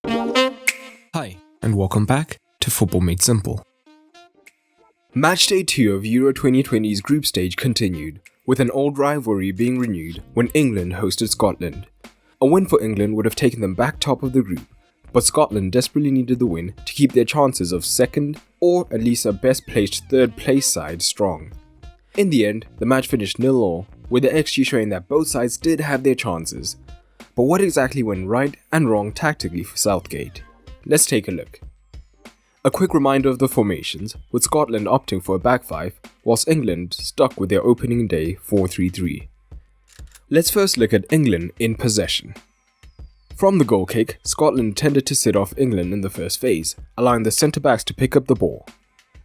Hi, and welcome back to Football Made Simple. Match day 2 of Euro 2020's group stage continued, with an old rivalry being renewed when England hosted Scotland. A win for England would have taken them back top of the group, but Scotland desperately needed the win to keep their chances of second, or at least a best placed third place side, strong. In the end, the match finished 0-0, with the XG showing that both sides did have their chances. But what exactly went right and wrong tactically for Southgate? Let's take a look. A quick reminder of the formations, with Scotland opting for a back five, whilst England stuck with their opening day 4-3-3. Let's first look at England in possession. From the goal kick, Scotland tended to sit off England in the first phase, allowing the centre-backs to pick up the ball.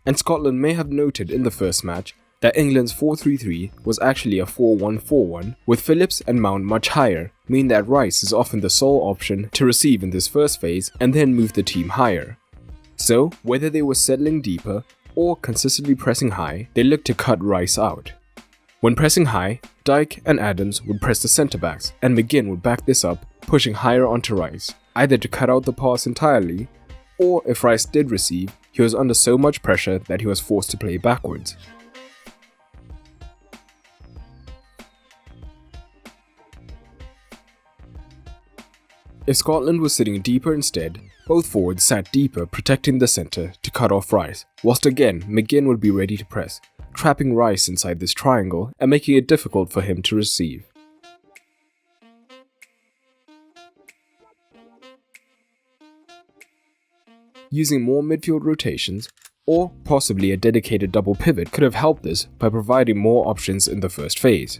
And Scotland may have noted in the first match that England's 4-3-3 was actually a 4-1-4-1, with Phillips and Mount much higher, meaning that Rice is often the sole option to receive in this first phase and then move the team higher. So, whether they were settling deeper or consistently pressing high, they looked to cut Rice out. When pressing high, Dyke and Adams would press the centre-backs, and McGinn would back this up, pushing higher onto Rice, either to cut out the pass entirely, or if Rice did receive, he was under so much pressure that he was forced to play backwards. If Scotland was sitting deeper instead, both forwards sat deeper, protecting the centre to cut off Rice, whilst again McGinn would be ready to press, trapping Rice inside this triangle and making it difficult for him to receive. Using more midfield rotations, or possibly a dedicated double pivot, could have helped this by providing more options in the first phase.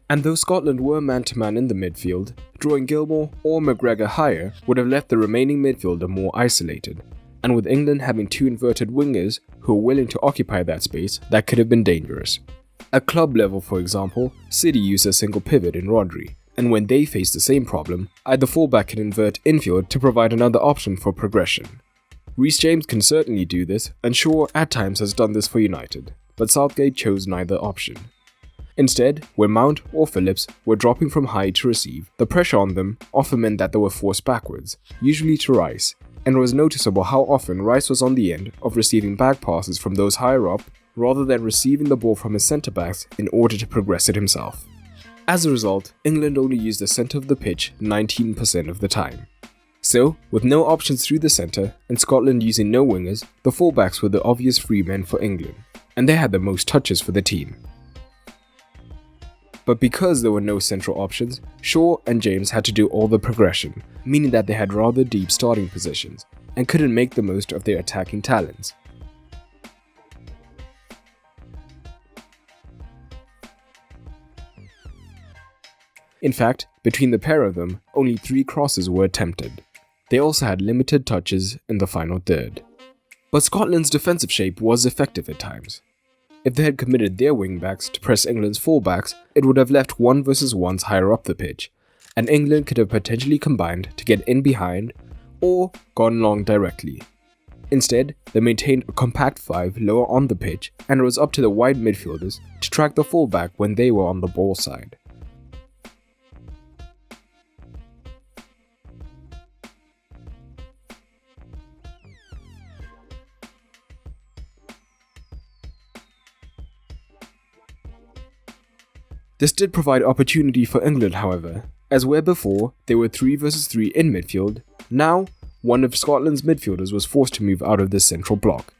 And though Scotland were man-to-man in the midfield, drawing Gilmour or McGregor higher would have left the remaining midfielder more isolated, and with England having two inverted wingers who were willing to occupy that space, that could have been dangerous. At club level, for example, City used a single pivot in Rodri, and when they faced the same problem, either fullback can invert infield to provide another option for progression. Reece James can certainly do this, and Shaw at times has done this for United, but Southgate chose neither option. Instead, when Mount or Phillips were dropping from high to receive, the pressure on them often meant that they were forced backwards, usually to Rice, and it was noticeable how often Rice was on the end of receiving back passes from those higher up, rather than receiving the ball from his centre-backs in order to progress it himself. As a result, England only used the centre of the pitch 19% of the time. So, with no options through the centre, and Scotland using no wingers, the fullbacks were the obvious free men for England, and they had the most touches for the team. But because there were no central options, Shaw and James had to do all the progression, meaning that they had rather deep starting positions, and couldn't make the most of their attacking talents. In fact, between the pair of them, only 3 crosses were attempted. They also had limited touches in the final third. But Scotland's defensive shape was effective at times. If they had committed their wing-backs to press England's full-backs, it would have left 1 versus 1s higher up the pitch, and England could have potentially combined to get in behind or gone long directly. Instead, they maintained a compact 5 lower on the pitch, and it was up to the wide midfielders to track the full-back when they were on the ball side. This did provide opportunity for England, however, as where before they were 3 versus 3 in midfield, now one of Scotland's midfielders was forced to move out of this central block,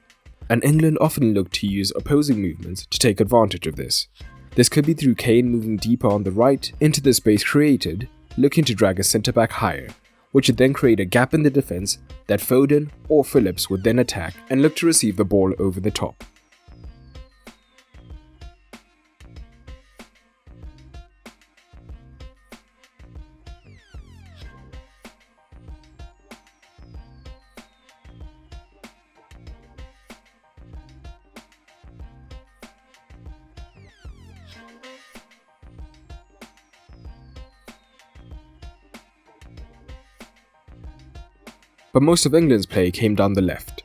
and England often looked to use opposing movements to take advantage of this. This could be through Kane moving deeper on the right into the space created, looking to drag a centre-back higher, which would then create a gap in the defence that Foden or Phillips would then attack and look to receive the ball over the top. But most of England's play came down the left,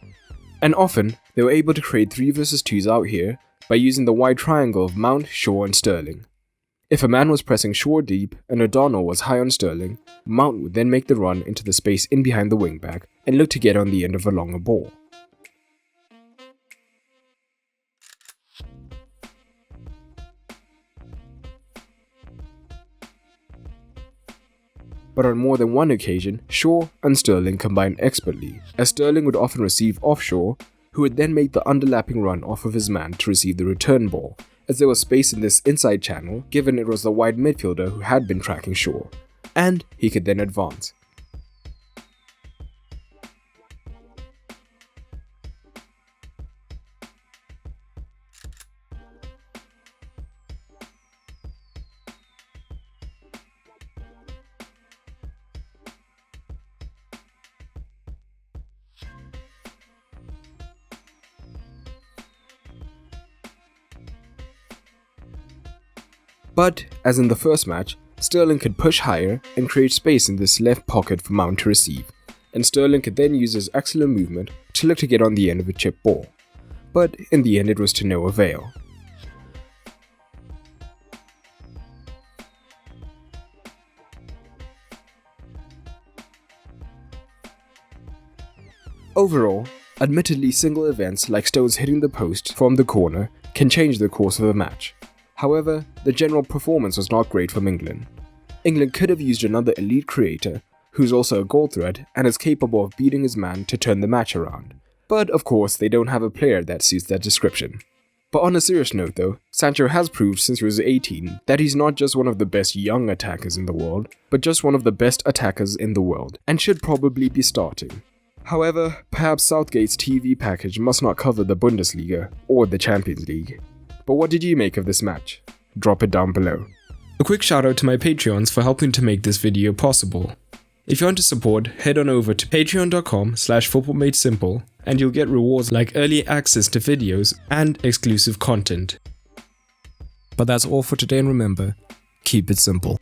and often they were able to create 3 versus 2s out here by using the wide triangle of Mount, Shaw and Sterling. If a man was pressing Shaw deep and O'Donnell was high on Sterling, Mount would then make the run into the space in behind the wingback and look to get on the end of a longer ball. But on more than one occasion, Shaw and Sterling combined expertly, as Sterling would often receive off Shaw, who would then make the underlapping run off of his man to receive the return ball, as there was space in this inside channel given it was the wide midfielder who had been tracking Shaw, and he could then advance. But, as in the first match, Sterling could push higher and create space in this left pocket for Mount to receive, and Sterling could then use his excellent movement to look to get on the end of a chip ball. But in the end it was to no avail. Overall, admittedly single events like Stones hitting the post from the corner can change the course of a match. However, the general performance was not great from England. England could have used another elite creator, who's also a goal threat and is capable of beating his man to turn the match around. But of course, they don't have a player that suits that description. But on a serious note though, Sancho has proved since he was 18 that he's not just one of the best young attackers in the world, but just one of the best attackers in the world, and should probably be starting. However, perhaps Southgate's TV package must not cover the Bundesliga or the Champions League. But what did you make of this match? Drop it down below. A quick shout out to my Patreons for helping to make this video possible. If you want to support, head on over to patreon.com/footballmadesimple and you'll get rewards like early access to videos and exclusive content. But that's all for today, and remember, keep it simple.